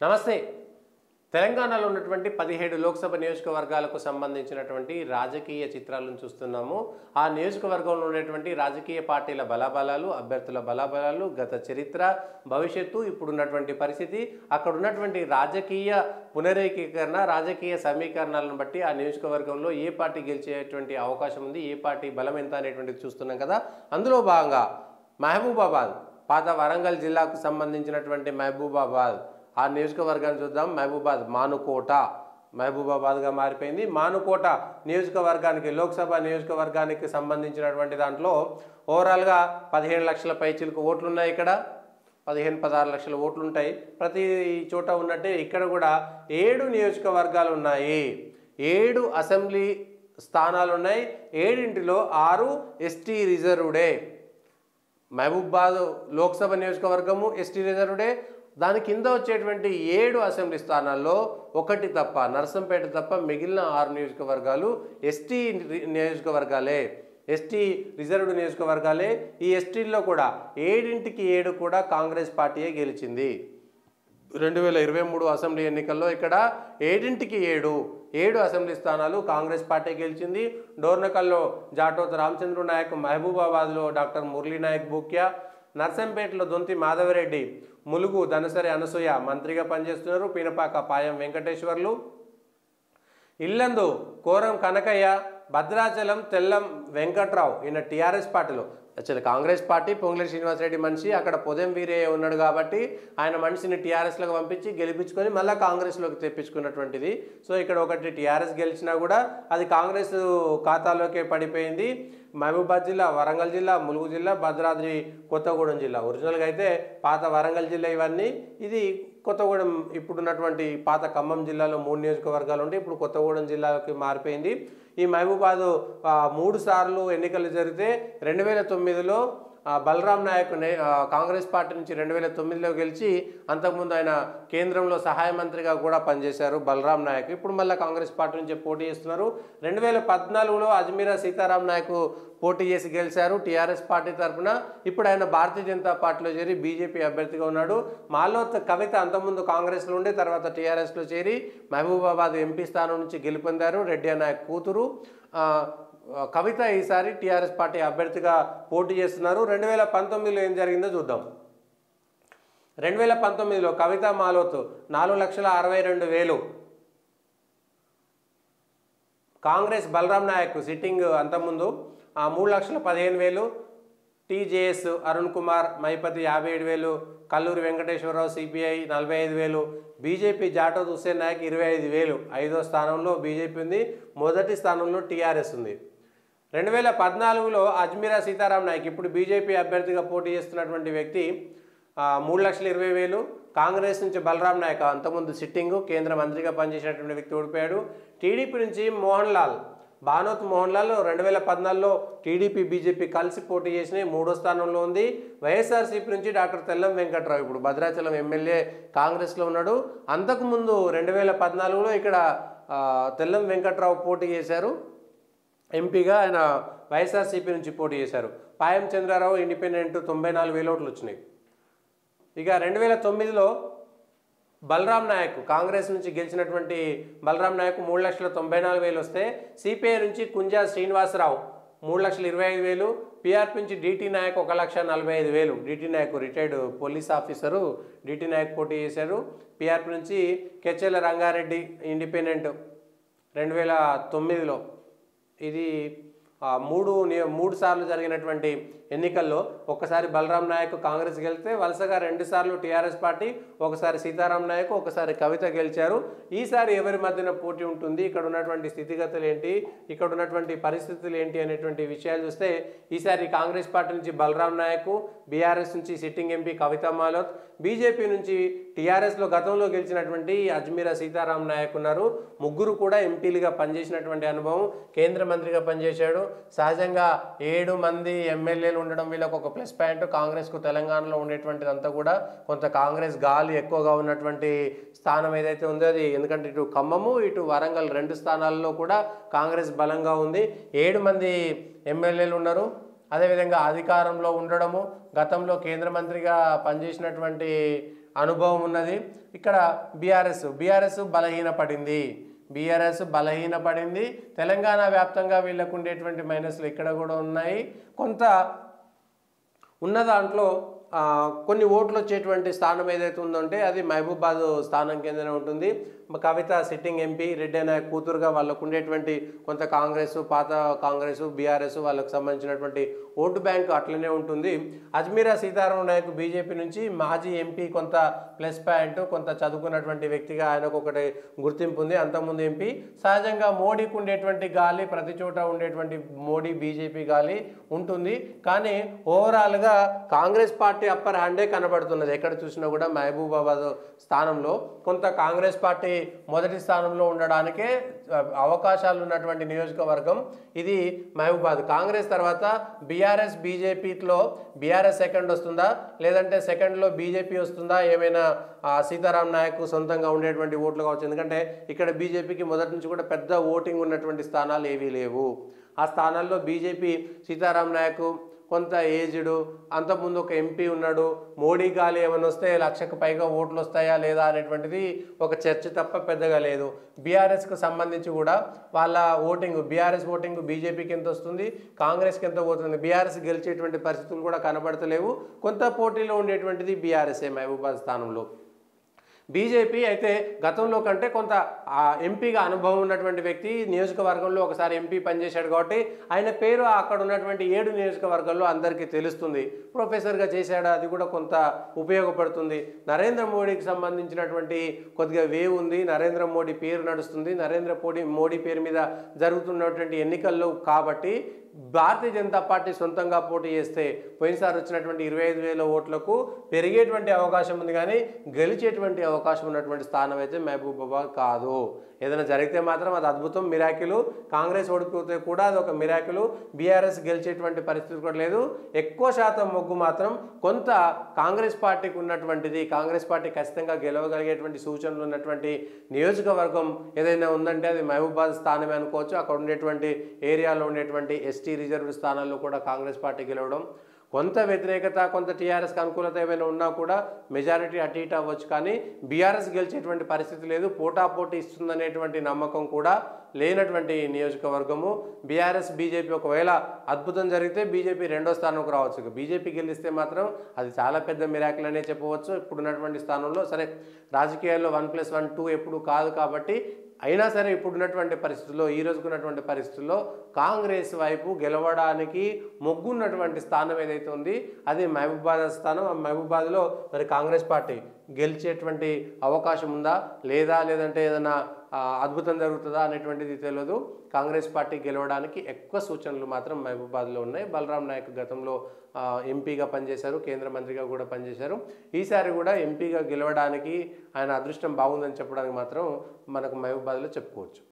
నమస్తే. తెలంగాణలో ఉన్నటువంటి 17 లోక్సభ నియోజకవర్గాలకు సంబంధించినటువంటి రాజకీయ చిత్రాలను చూస్తున్నాము. ఆ నియోజకవర్గంలో ఉన్నటువంటి రాజకీయ పార్టీల బలాబలాలు, అభ్యర్థుల బలాబలాలు, గత చరిత్ర, భవిష్యత్తు, ఇప్పుడున్నటువంటి పరిస్థితి, అక్కడ ఉన్నటువంటి రాజకీయ పునరేకీకరణ, రాజకీయ సమీకరణాలను బట్టి ఆ నియోజకవర్గంలో ఏ పార్టీ గెలిచేటువంటి అవకాశం ఉంది, ఏ పార్టీ బలం ఎంత అనేటువంటిది చూస్తున్నాం కదా. అందులో భాగంగా మహబూబాబాద్, పాత వరంగల్ జిల్లాకు సంబంధించినటువంటి మహబూబాబాద్ ఆ నియోజకవర్గాన్ని చూద్దాం. మహబూబాబాద్గా మారిపోయింది. మానుకోట నియోజకవర్గానికి, లోక్సభ నియోజకవర్గానికి సంబంధించినటువంటి దాంట్లో ఓవరాల్గా 17 లక్షల పైచిలకు ఓట్లు ఉన్నాయి. ఇక్కడ 15-16 లక్షల ఓట్లు ఉంటాయి. ప్రతి చోట ఉన్నట్టే ఇక్కడ కూడా 7 నియోజకవర్గాలు ఉన్నాయి. 7 అసెంబ్లీ స్థానాలు ఉన్నాయి. 7ంటిలో 6 ఎస్టీ రిజర్వ్డే. మహబూబాబాద్ లోక్సభ నియోజకవర్గము ఎస్టీ రిజర్వ్డే. దాని కింద వచ్చేటువంటి 7 అసెంబ్లీ స్థానాల్లో ఒకటి తప్ప, నర్సంపేట తప్ప మిగిలిన 6 నియోజకవర్గాలు ఎస్టీ నియోజకవర్గాలే, ఎస్టీ రిజర్వ్డ్ నియోజకవర్గాలే. ఈ ఎస్టీల్లో కూడా 7ంటికి 7 కూడా కాంగ్రెస్ పార్టీయే గెలిచింది. 2023 అసెంబ్లీ ఎన్నికల్లో ఇక్కడ 7ంటికి 7 అసెంబ్లీ స్థానాలు కాంగ్రెస్ పార్టీ గెలిచింది. డోర్నకల్లో జాటోత్ రామచంద్ర నాయక్, మహబూబాబాద్లో డాక్టర్ మురళీ నాయక్ బూక్యా, నర్సంపేటలో దొంతి మాధవరెడ్డి, ములుగు ధనసరి అనసూయ మంత్రిగా పనిచేస్తున్నారు. పీనపాక పాయం వెంకటేశ్వర్లు, ఇల్లందు కోరం కనకయ్య, భద్రాచలం తెల్లం వెంకట్రావు. ఈయన టీఆర్ఎస్ పార్టీలో, యాక్చువల్లీ కాంగ్రెస్ పార్టీ పొంగులేటి శ్రీనివాసరెడ్డి మనిషి, అక్కడ పొదెం వీరయ్య ఉన్నాడు కాబట్టి ఆయన మనిషిని టీఆర్ఎస్లోకి పంపించి గెలిపించుకొని మళ్ళీ కాంగ్రెస్లోకి తెప్పించుకున్నటువంటిది. సో ఇక్కడ ఒకటి టీఆర్ఎస్ గెలిచినా కూడా అది కాంగ్రెస్ ఖాతాలోకే పడిపోయింది. మహబూబాద్ జిల్లా, వరంగల్ జిల్లా, ములుగు జిల్లా, భద్రాద్రి కొత్తగూడెం జిల్లా. ఒరిజినల్గా అయితే పాత వరంగల్ జిల్లా ఇవన్నీ, ఇది కొత్తగూడెం. ఇప్పుడున్నటువంటి పాత ఖమ్మం జిల్లాలో 3 నియోజకవర్గాలు ఉంటే ఇప్పుడు కొత్తగూడెం జిల్లాకి మారిపోయింది. ఈ మహబూబాద్ 3 సార్లు ఎన్నికలు జరిగితే 2009లో బలరాం నాయక్ కాంగ్రెస్ పార్టీ నుంచి 2009లో గెలిచి అంతకుముందు ఆయన కేంద్రంలో సహాయ మంత్రిగా కూడా పనిచేశారు బలరాం నాయక్. ఇప్పుడు మళ్ళీ కాంగ్రెస్ పార్టీ నుంచి పోటీ చేస్తున్నారు. 2014లో అజ్మీరా సీతారాం నాయక్ పోటీ చేసి గెలిచారు టీఆర్ఎస్ పార్టీ తరఫున. ఇప్పుడు ఆయన భారతీయ జనతా పార్టీలో చేరి బీజేపీ అభ్యర్థిగా ఉన్నాడు. మాలోత్ కవిత అంతకుముందు కాంగ్రెస్లో ఉండే తర్వాత టీఆర్ఎస్లో చేరి మహబూబాబాద్ ఎంపీ స్థానం నుంచి గెలుపొందారు. రెడ్డి నాయక్ కూతురు కవిత ఈసారి టీఆర్ఎస్ పార్టీ అభ్యర్థిగా పోటీ చేస్తున్నారు. 2019లో ఏం జరిగిందో చూద్దాం. 2019లో కవిత మాలోత్ 4,62,000. కాంగ్రెస్ బలరాం నాయక్ సిట్టింగ్ అంతకుముందు 3,15,000. TJS Arun Kumar Maipathi 57,000. Kalluri Venkateswararao CPI 45,000. BJP Jatoth Hussain Naik 25,000. 5వ స్థానంలో బీజేపీ ఉంది. మొదటి స్థానంలో టీఆర్ఎస్ ఉంది. 2014లో అజ్మీరా సీతారాం నాయక్, ఇప్పుడు బీజేపీ అభ్యర్థిగా పోటీ చేస్తున్నటువంటి వ్యక్తి 3,20,000. కాంగ్రెస్ నుంచి బలరాం నాయక్ అంతకుముందు సిట్టింగు కేంద్ర మంత్రిగా పనిచేసినటువంటి వ్యక్తి ఓడిపోయాడు. టీడీపీ నుంచి భానోత్ మోహన్ లాల్ 2014లో టీడీపీ బీజేపీ కలిసి పోటీ చేసిన 3వ స్థానంలో ఉంది. వైఎస్ఆర్సీపీ నుంచి డాక్టర్ తెల్లం వెంకట్రావు, ఇప్పుడు భద్రాచలం ఎమ్మెల్యే, కాంగ్రెస్లో ఉన్నాడు. అంతకుముందు 2014లో ఇక్కడ తెల్లం వెంకట్రావు పోటీ చేశారు ఎంపీగా. ఆయన వైఎస్ఆర్సీపీ నుంచి పోటీ చేశారు. పాయం చంద్రారావు ఇండిపెండెంట్ 94,000 ఓట్లు వచ్చినాయి. ఇక 2009లో బలరాం నాయక్ కాంగ్రెస్ నుంచి గెలిచినటువంటి బలరాం నాయక్ 3,94,000 వస్తే, సిపిఐ నుంచి కుంజా శ్రీనివాసరావు 3,25,000. పిఆర్పీ నుంచి DT Naik 1,45,000. DT Naik retired police officer. DT Naik పోటీ చేశారు. పిఆర్పీ నుంచి కెచ్చెల రంగారెడ్డి ఇండిపెండెంట్ 2009లో. ఇది 3 సార్లు జరిగినటువంటి ఎన్నికల్లో ఒక్కసారి బలరాం నాయక్ కాంగ్రెస్ గెలిస్తే వరుసగా 2 సార్లు టీఆర్ఎస్ పార్టీ, ఒకసారి సీతారాం నాయక్, ఒకసారి కవిత గెలిచారు. ఈసారి ఎవరి మధ్యన పోటీ ఉంటుంది, ఇక్కడ ఉన్నటువంటి స్థితిగతులు ఏంటి, ఇక్కడ ఉన్నటువంటి పరిస్థితులు ఏంటి అనేటువంటి విషయాలు చూస్తే ఈసారి కాంగ్రెస్ పార్టీ నుంచి బలరాం నాయక్, బీఆర్ఎస్ నుంచి సిట్టింగ్ ఎంపీ కవిత మాలోత్, బీజేపీ నుంచి టీఆర్ఎస్లో గతంలో గెలిచినటువంటి అజ్మీరా సీతారాం నాయక్ ఉన్నారు. ముగ్గురు కూడా ఎంపీలుగా పనిచేసినటువంటి అనుభవం, కేంద్ర మంత్రిగా పనిచేశాడు. సహజంగా 7 మంది ఎమ్మెల్యేలు ఉండడం వీళ్ళకి ఒక ప్లస్ పాయింట్. కాంగ్రెస్కు తెలంగాణలో ఉండేటువంటిదంతా కూడా కొంత కాంగ్రెస్ గాలి ఎక్కువగా ఉన్నటువంటి స్థానం ఏదైతే ఉందో అది, ఎందుకంటే ఇటు ఖమ్మము ఇటు వరంగల్ 2 స్థానాల్లో కూడా కాంగ్రెస్ బలంగా ఉంది. 7 మంది ఎమ్మెల్యేలు ఉన్నారు. అదేవిధంగా అధికారంలో ఉండడము, గతంలో కేంద్ర మంత్రిగా పనిచేసినటువంటి అనుభవం ఉన్నది. ఇక్కడ బీఆర్ఎస్ బలహీనపడింది. తెలంగాణ వ్యాప్తంగా వీళ్ళకు ఉండేటువంటి మైనస్లు ఇక్కడ కూడా ఉన్నాయి. కొంత ఉన్న దాంట్లో కొన్ని ఓట్లు వచ్చేటువంటి స్థానం ఏదైతే ఉందంటే అది మహబూబాద్ స్థానం కిందనే ఉంటుంది. కవిత సిట్టింగ్ ఎంపీ, రెడ్డి నాయక్ కూతురుగా వాళ్ళకు ఉండేటువంటి కొంత పాత కాంగ్రెస్ బీఆర్ఎస్ వాళ్ళకు సంబంధించినటువంటి ఓటు బ్యాంకు అట్లనే ఉంటుంది. అజ్మీరా సీతారాం నాయక్ బీజేపీ నుంచి మాజీ ఎంపీ, కొంత ప్లస్ పాయింట్, కొంత చదువుకున్నటువంటి వ్యక్తిగా ఆయనకు ఒకటి గుర్తింపు ఉంది. అంతకుముందు ఎంపీ. సహజంగా మోడీకి ఉండేటువంటి గాలి ప్రతి చోట ఉండేటువంటి మోడీ బీజేపీ గాలి ఉంటుంది. కానీ ఓవరాల్గా కాంగ్రెస్ పార్టీ అప్పర్ హ్యాండే కనబడుతున్నది. ఎక్కడ చూసినా కూడా మహబూబాబాద్ స్థానంలో కొంత కాంగ్రెస్ పార్టీ మొదటి స్థానంలో ఉండడానికే అవకాశాలు ఉన్నటువంటి నియోజకవర్గం ఇది మహబూబాబాద్. కాంగ్రెస్ తర్వాత బీఆర్ఎస్ బీజేపీలో బీఆర్ఎస్ సెకండ్ వస్తుందా, లేదంటే సెకండ్లో బీజేపీ వస్తుందా, ఏమైనా సీతారాం నాయక్ సొంతంగా ఉండేటువంటి ఓట్లు కావచ్చు. ఎందుకంటే ఇక్కడ బీజేపీకి మొదటి నుంచి కూడా పెద్ద ఓటింగ్ ఉన్నటువంటి స్థానాలు ఏవీ లేవు. ఆ స్థానాల్లో బీజేపీ సీతారాం నాయక్ కొంత ఏజ్డ్, అంతకుముందు ఒక ఎంపీ ఉన్నాడు. మోడీ గాలి ఏమైనా వస్తే 1,00,000కు పైగా ఓట్లు వస్తాయా లేదా అనేటువంటిది ఒక చర్చ తప్ప పెద్దగా లేదు. బీఆర్ఎస్కు సంబంధించి కూడా వాళ్ళ బీఆర్ఎస్ ఓటింగ్ బీజేపీకి ఎంత వస్తుంది, కాంగ్రెస్కి ఎంత పోతుంది, బీఆర్ఎస్ గెలిచేటువంటి పరిస్థితులు కూడా కనబడతలేవు. కొంత పోటీలో ఉండేటువంటిది బీఆర్ఎస్ఏ మహబూబాబాద్ స్థానంలో. బీజేపీ అయితే గతంలో కంటే కొంత ఎంపీగా అనుభవం ఉన్నటువంటి వ్యక్తి, నియోజకవర్గంలో ఒకసారి ఎంపీ పనిచేశాడు కాబట్టి ఆయన పేరు అక్కడ ఉన్నటువంటి 7 నియోజకవర్గాల్లో అందరికీ తెలుస్తుంది. ప్రొఫెసర్గా చేశాడు, అది కూడా కొంత ఉపయోగపడుతుంది. నరేంద్ర మోడీకి సంబంధించినటువంటి కొద్దిగా వేవ్ ఉంది. నరేంద్ర మోడీ పేరు నడుస్తుంది. మోడీ పేరు మీద జరుగుతున్నటువంటి ఎన్నికల్లో కాబట్టి భారతీయ జనతా పార్టీ సొంతంగా పోటీ చేస్తే పోయినసారి వచ్చినటువంటి 25,000 ఓట్లకు పెరిగేటువంటి అవకాశం ఉంది. కానీ గెలిచేటువంటి అవకాశం ఉన్నటువంటి స్థానం అయితే మహబూబాబాద్ కాదు. ఏదైనా జరిగితే మాత్రం అది అద్భుతం, మిరాకిలు. కాంగ్రెస్ ఓడిపోతే కూడా అది ఒక మిరాకిలు. బీఆర్ఎస్ గెలిచేటువంటి పరిస్థితి కూడా లేదు. ఎక్కువ శాతం మొగ్గు మాత్రం కొంత కాంగ్రెస్ పార్టీకి ఉన్నటువంటిది. కాంగ్రెస్ పార్టీ ఖచ్చితంగా గెలవగలిగేటువంటి సూచనలు ఉన్నటువంటి నియోజకవర్గం ఏదైనా ఉందంటే అది మహబూబాబాద్ స్థానమే అనుకోవచ్చు. అక్కడ ఉండేటువంటి ఏరియాలో ఉండేటువంటి ఎస్టీ రిజర్వ్డ్ స్థానాల్లో కూడా కాంగ్రెస్ పార్టీ గెలవడం, కొంత వ్యతిరేకత, కొంత టీఆర్ఎస్కి అనుకూలత ఏమైనా ఉన్నా కూడా మెజారిటీ అటు ఇటు అవ్వచ్చు. కానీ బీఆర్ఎస్ గెలిచేటువంటి పరిస్థితి లేదు. పోటాపోటీ ఇస్తుందనేటువంటి నమ్మకం కూడా లేనటువంటి నియోజకవర్గము. బీఆర్ఎస్ బీజేపీ ఒకవేళ అద్భుతం జరిగితే బీజేపీ 2వ స్థానంకు రావచ్చు. బీజేపీ గెలిస్తే మాత్రం అది చాలా పెద్ద మిరాకిల్ అనే చెప్పవచ్చు. ఇప్పుడున్నటువంటి స్థానంలో సరే రాజకీయాల్లో 1+1 2 ఎప్పుడు కాదు కాబట్టి అయినా సరే ఇప్పుడున్నటువంటి పరిస్థితుల్లో, ఈ రోజుకున్నటువంటి పరిస్థితుల్లో కాంగ్రెస్ వైపు గెలవడానికి మొగ్గున్నటువంటి స్థానం ఏదైతే ఉంది అది మహబూబాబాద్ స్థానం. ఆ మహబూబాబాద్లో మరి కాంగ్రెస్ పార్టీ గెలిచేటువంటి అవకాశం ఉందా లేదా, లేదంటే ఏదైనా అద్భుతం జరుగుతుందా అనేటువంటిది తెలియదు. కాంగ్రెస్ పార్టీ గెలవడానికి ఎక్కువ సూచనలు మాత్రం మహబూబాబాద్లో ఉన్నాయి. బలరాం నాయక్ గతంలో ఎంపీగా పనిచేశారు, కేంద్ర మంత్రిగా కూడా పనిచేశారు. ఈసారి కూడా ఎంపీగా గెలవడానికి ఆయన అదృష్టం బాగుందని చెప్పడానికి మాత్రం మనకు మహబూబాబాద్లో చెప్పుకోవచ్చు.